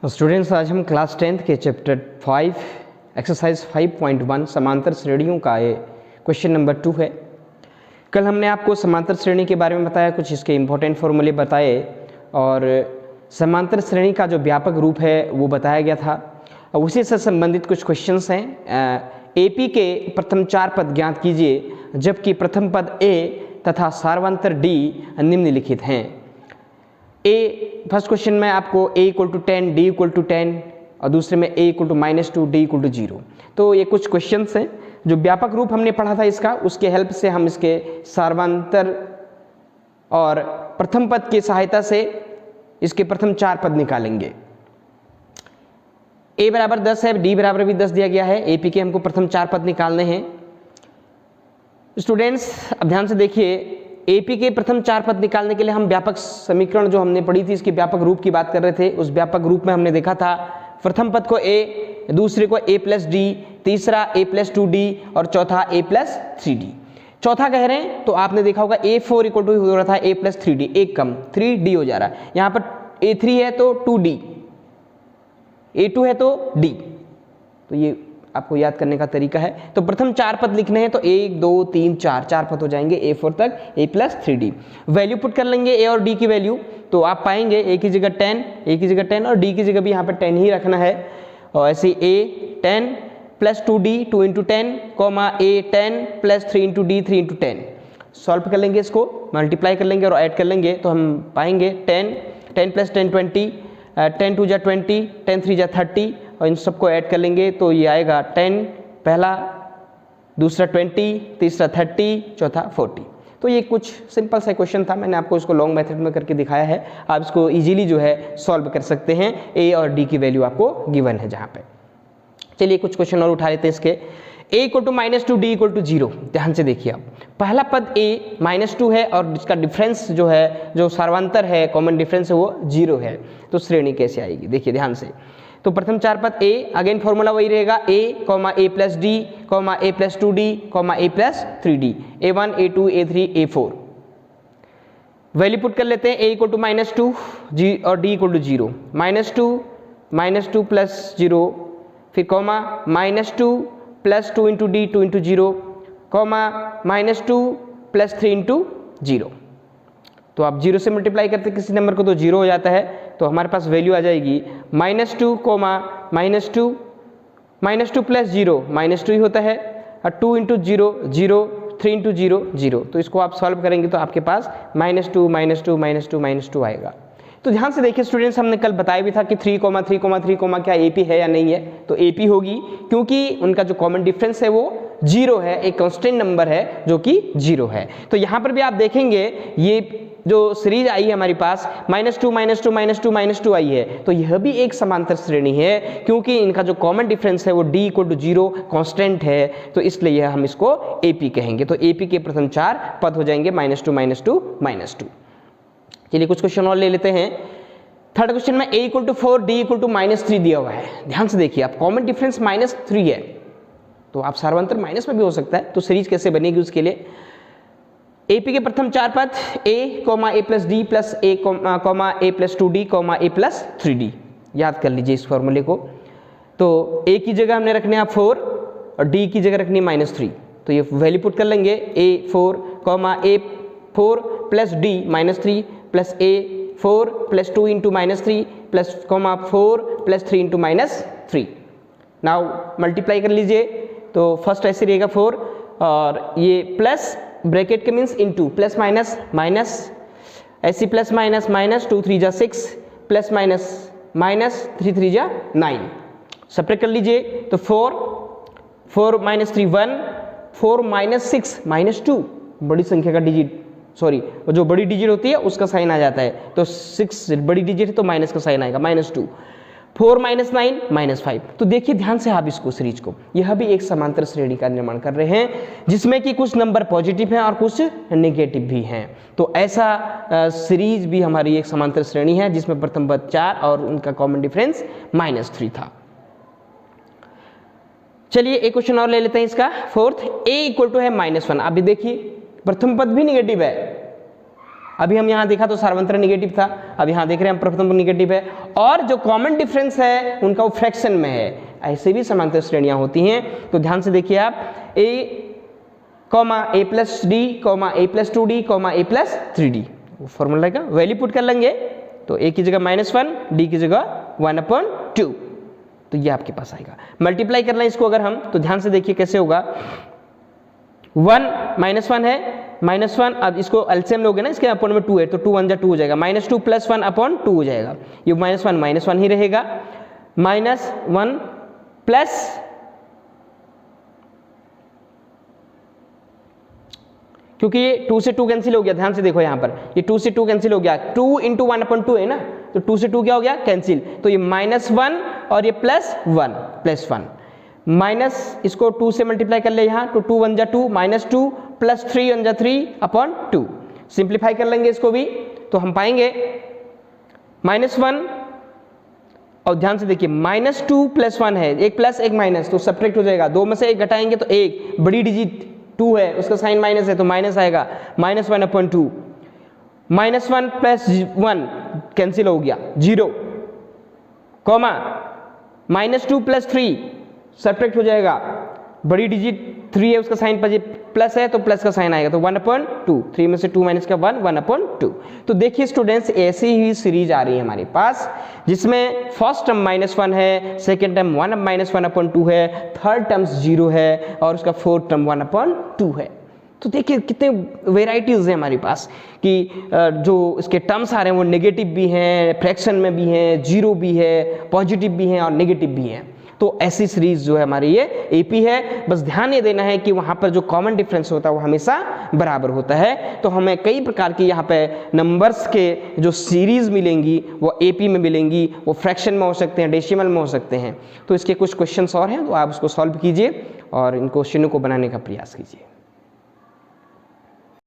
Students, आज हम class 10th के चैप्टर 5 एक्सरसाइज 5.1 समांतर श्रेणियों का ये क्वेश्चन नंबर 2 है। कल हमने आपको समांतर श्रेणी के बारे में बताया, कुछ इसके इम्पोर्टेंट फॉर्मूले बताए और समांतर श्रेणी का जो व्यापक रूप है वो बताया गया था। उसी से संबंधित कुछ क्वेश्चंस हैं। एपी के प्रथम 4 पद ज्ञात कीजिए, जबकि प्रथम पद ए तथा सार्वंतर डी निम्नलिखित हैं। फर्स्ट क्वेश्चन में आपको a equal to 10, d equal to 10 और दूसरे में a equal to -2, d equal to 0। तो ये कुछ क्वेश्चंस हैं जो व्यापक रूप हमने पढ़ा था इसका, उसके हेल्प से हम इसके सार्वंतर और प्रथम पद की सहायता से इसके प्रथम 4 पद निकालेंगे। a बराबर 10 है, d बराबर भी 10 दिया गया है, AP के हमको प्रथम 4 पद निकालने हैं। स्टूडेंट्स अब ध्यान से देखिए, एपी के प्रथम 4 पद निकालने के लिए हम व्यापक समीकरण जो हमने पढ़ी थी इसके व्यापक रूप की बात कर रहे थे। उस व्यापक रूप में हमने देखा था प्रथम पद को a, दूसरे को a प्लस डी, तीसरा a प्लस 2d और चौथा a प्लस 3d। चौथा कह रहे हैं तो आपने देखा होगा a4 इक्वल टू हो रहा था a प्लस 3d, एक कम 3d हो जा रहा है। यहाँ पर a3 है तो 2d, a2 है तो d। तो ये आपको याद करने का तरीका है। तो प्रथम 4 पद लिखने हैं तो 1 2 3 4 पद हो जाएंगे a4 तक a plus 3d। Value put कर लेंगे a और d की वैल्यू, तो आप पाएंगे a की जगह 10, a की जगह 10 और d की जगह भी यहाँ पर 10 ही रखना है। और ऐसे a 10 plus 2d 2 into 10, a 10 plus 3 into d 3 into 10। Solve कर लेंगे, इसको मल्टीप्लाई कर लेंगे और ऐड कर लेंगे तो हम पाएंगे 10 प्लस 10 20, 10 2 जा 20, 10 3 जा 30 और इन सबको ऐड कर लेंगे तो ये आएगा 10 पहला, दूसरा 20, तीसरा 30, चौथा 40। तो ये कुछ सिंपल सा क्वेश्चन था, मैंने आपको इसको लॉन्ग मेथड में करके दिखाया है। आप इसको इजीली जो है सॉल्व कर सकते हैं। ए और डी की वैल्यू आपको गिवन है जहाँ पे। चलिए कुछ क्वेश्चन और उठा लेते हैं इसके। a equal to -2, d equal to 0। ध्यान से देखिए, आप पहला पद a -2 है और इसका डिफरेंस जो है, जो सार्वंतर है, कॉमन डिफरेंस है वो 0 है। तो श्रेणी कैसे आएगी, देखिए ध्यान से। तो प्रथम 4 पद a, अगेन फॉर्मूला वही रहेगा a, a plus d, a plus 2d, a plus 3d, a1 a2 a3 a4। Value put कर लेते हैं, a इक्वल टू -2 g और d इक्वल टू 0, -2 प्लस 0, फिर -2 plus 2 into D 2 into 0, -2 plus 3 into 0। तो आप 0 से मल्टीप्लाई करते किसी नंबर को तो 0 हो जाता है। तो हमारे पास वैल्यू आ जाएगी -2, -2 प्लस 0 -2 ही होता है, और 2 इंटू 0 0, 3 इंटू 0 0। तो इसको आप सॉल्व करेंगे तो आपके पास -2 -2 -2 -2 आएगा। तो ध्यान से देखिए स्टूडेंट्स, हमने कल बताया भी था कि 3,3,3, क्या एपी है या नहीं है। तो एपी होगी क्योंकि उनका जो कॉमन डिफरेंस है वो 0 है, एक कांस्टेंट नंबर है जो कि 0 है। तो यहाँ पर भी आप देखेंगे ये जो सीरीज आई है हमारे पास -2 -2 -2 -2 आई है, तो यह भी एक समांतर श्रेणी है क्योंकि इनका जो कॉमन डिफरेंस है वो d इक्वल टू 0 कांस्टेंट है। तो इसलिए हम इसको एपी कहेंगे। तो एपी के प्रथम 4 पद हो जाएंगे -2 -2 -2। चलिए कुछ क्वेश्चन और ले लेते हैं। थर्ड क्वेश्चन में a equal to 4, d equal to -3 दिया हुआ है। ध्यान से देखिए, आप कॉमन डिफरेंस -3 है तो आप सार्वंतर माइनस में भी हो सकता है। तो सीरीज कैसे बनेगी उसके लिए एपी के प्रथम 4 पद a, a plus d plus a, a plus 2d, a plus 3d। याद कर लीजिए इस फॉर्मूले को। तो a की जगह हमने रखने 4 और d की जगह रखनी -3। तो ये वैल्यू पुट कर लेंगे, a4, a4 plus d -3 plus a4 plus 2 into -3 plus 4 plus 3 into -3। Now multiply कर लीजिए तो फर्स्ट ऐसे रहेगा 4 और ये प्लस ब्रैकेट के means into, plus minus minus, ऐसी प्लस माइनस माइनस, 2 3 जा 6 प्लस माइनस माइनस, 3 3 जा 9। सेपरेट कर लीजिए तो 4 माइनस 3 1, 4 6 -2, बड़ी संख्या का डिजिट, सॉरी जो बड़ी डिजिट होती है उसका साइन आ जाता है। तो 6 बड़ी डिजिट है तो माइनस का साइन आएगा, -2, 4 -9 -5। तो देखिए ध्यान से आप इसको सीरीज को, यह भी एक समांतर श्रेणी का निर्माण कर रहे हैं जिसमें कि कुछ नंबर पॉजिटिव हैं और कुछ नेगेटिव भी हैं। तो ऐसा सीरीज भी हमारी एक समांतर श्रेणी है जिसमें प्रथम पद 4 और उनका कॉमन डिफरेंस -3 था। चलिए एक क्वेश्चन और ले लेते हैं इसका। फोर्थ, a इक्वल टू है -1। अभी देखिए प्रथम पद भी निगेटिव है अभी हम यहाँ देखा तो सार्वंत्र निगेटिव था, अब यहाँ देख रहे हैं हम प्रथम निगेटिव है, और जो कॉमन डिफरेंस है उनका वो फ्रैक्शन में है। ऐसे भी समांतर श्रेणियां होती हैं। तो ध्यान से देखिए आप, a comma a plus D comma a plus 2d comma a plus 3d, वो फॉर्मूला का वैल्यू पुट कर लेंगे तो a की जगह -1, d की जगह 1/2, तो ये आपके पास आएगा। मल्टीप्लाई करना है इसको अगर हम, तो ध्यान से देखिए कैसे होगा। 1 -1 है, -1, अब इसको एलसीएम लोगे ना, इसके अपॉन में 2 है तो 2 1 जा 2 हो जाएगा, -2 + 1/2 हो जाएगा। ये -1 ही रहेगा, -1 प्लस क्योंकि ये 2 से 2 कैंसिल हो गया, ध्यान से देखो यहाँ पर ये 2 से 2 कैंसिल हो गया, 2 × 1/2 है ना, तो 2 से 2 क्या हो गया कैंसिल, तो ये -1 और ये +1 माइनस, इसको 2 से मल्टीप्लाई कर ले यहाँ, तो 2 1 जा 2, -2 + 3 1 जा 3/2, सिंप्लीफाई कर लेंगे इसको भी तो हम पाएंगे -1, और ध्यान से देखिए -2 + 1 है, एक प्लस एक माइनस तो सब्ट्रैक्ट हो जाएगा, 2 में से 1 घटाएंगे तो 1, बड़ी डिजिट 2 है उसका साइन माइनस है तो माइनस आएगा, -1/2, -1 + 1 कैंसिल हो गया 0, कॉमा -2 + 3 सब्ट्रैक्ट हो जाएगा, बड़ी डिजिट 3 है उसका साइन प्लस है तो प्लस का साइन आएगा तो 1/2, 3 में से 2 माइनस का 1/2। तो देखिए स्टूडेंट्स, ऐसी ही सीरीज आ रही है हमारे पास जिसमें फर्स्ट टर्म -1 है, सेकेंड टर्म 1/2 है, थर्ड टर्म 0 है और उसका फोर्थ टर्म 1/2 है। तो देखिए कितने वेराइटीज हैं हमारे पास कि जो इसके टर्म्स आ रहे हैं वो नेगेटिव भी हैं, फ्रैक्शन में भी हैं, जीरो भी है, पॉजिटिव भी हैं और नेगेटिव भी हैं। तो ऐसी सीरीज जो है हमारी ये एपी है। बस ध्यान ये देना है कि वहाँ पर जो कॉमन डिफरेंस होता है वो हमेशा बराबर होता है। तो हमें कई प्रकार की यहाँ पे नंबर्स के जो सीरीज मिलेंगी वो एपी में मिलेंगी, वो फ्रैक्शन में हो सकते हैं, डेसिमल में हो सकते हैं। तो इसके कुछ क्वेश्चंस और हैं तो आप उसको सॉल्व कीजिए और इन क्वेश्चनों को बनाने का प्रयास कीजिए।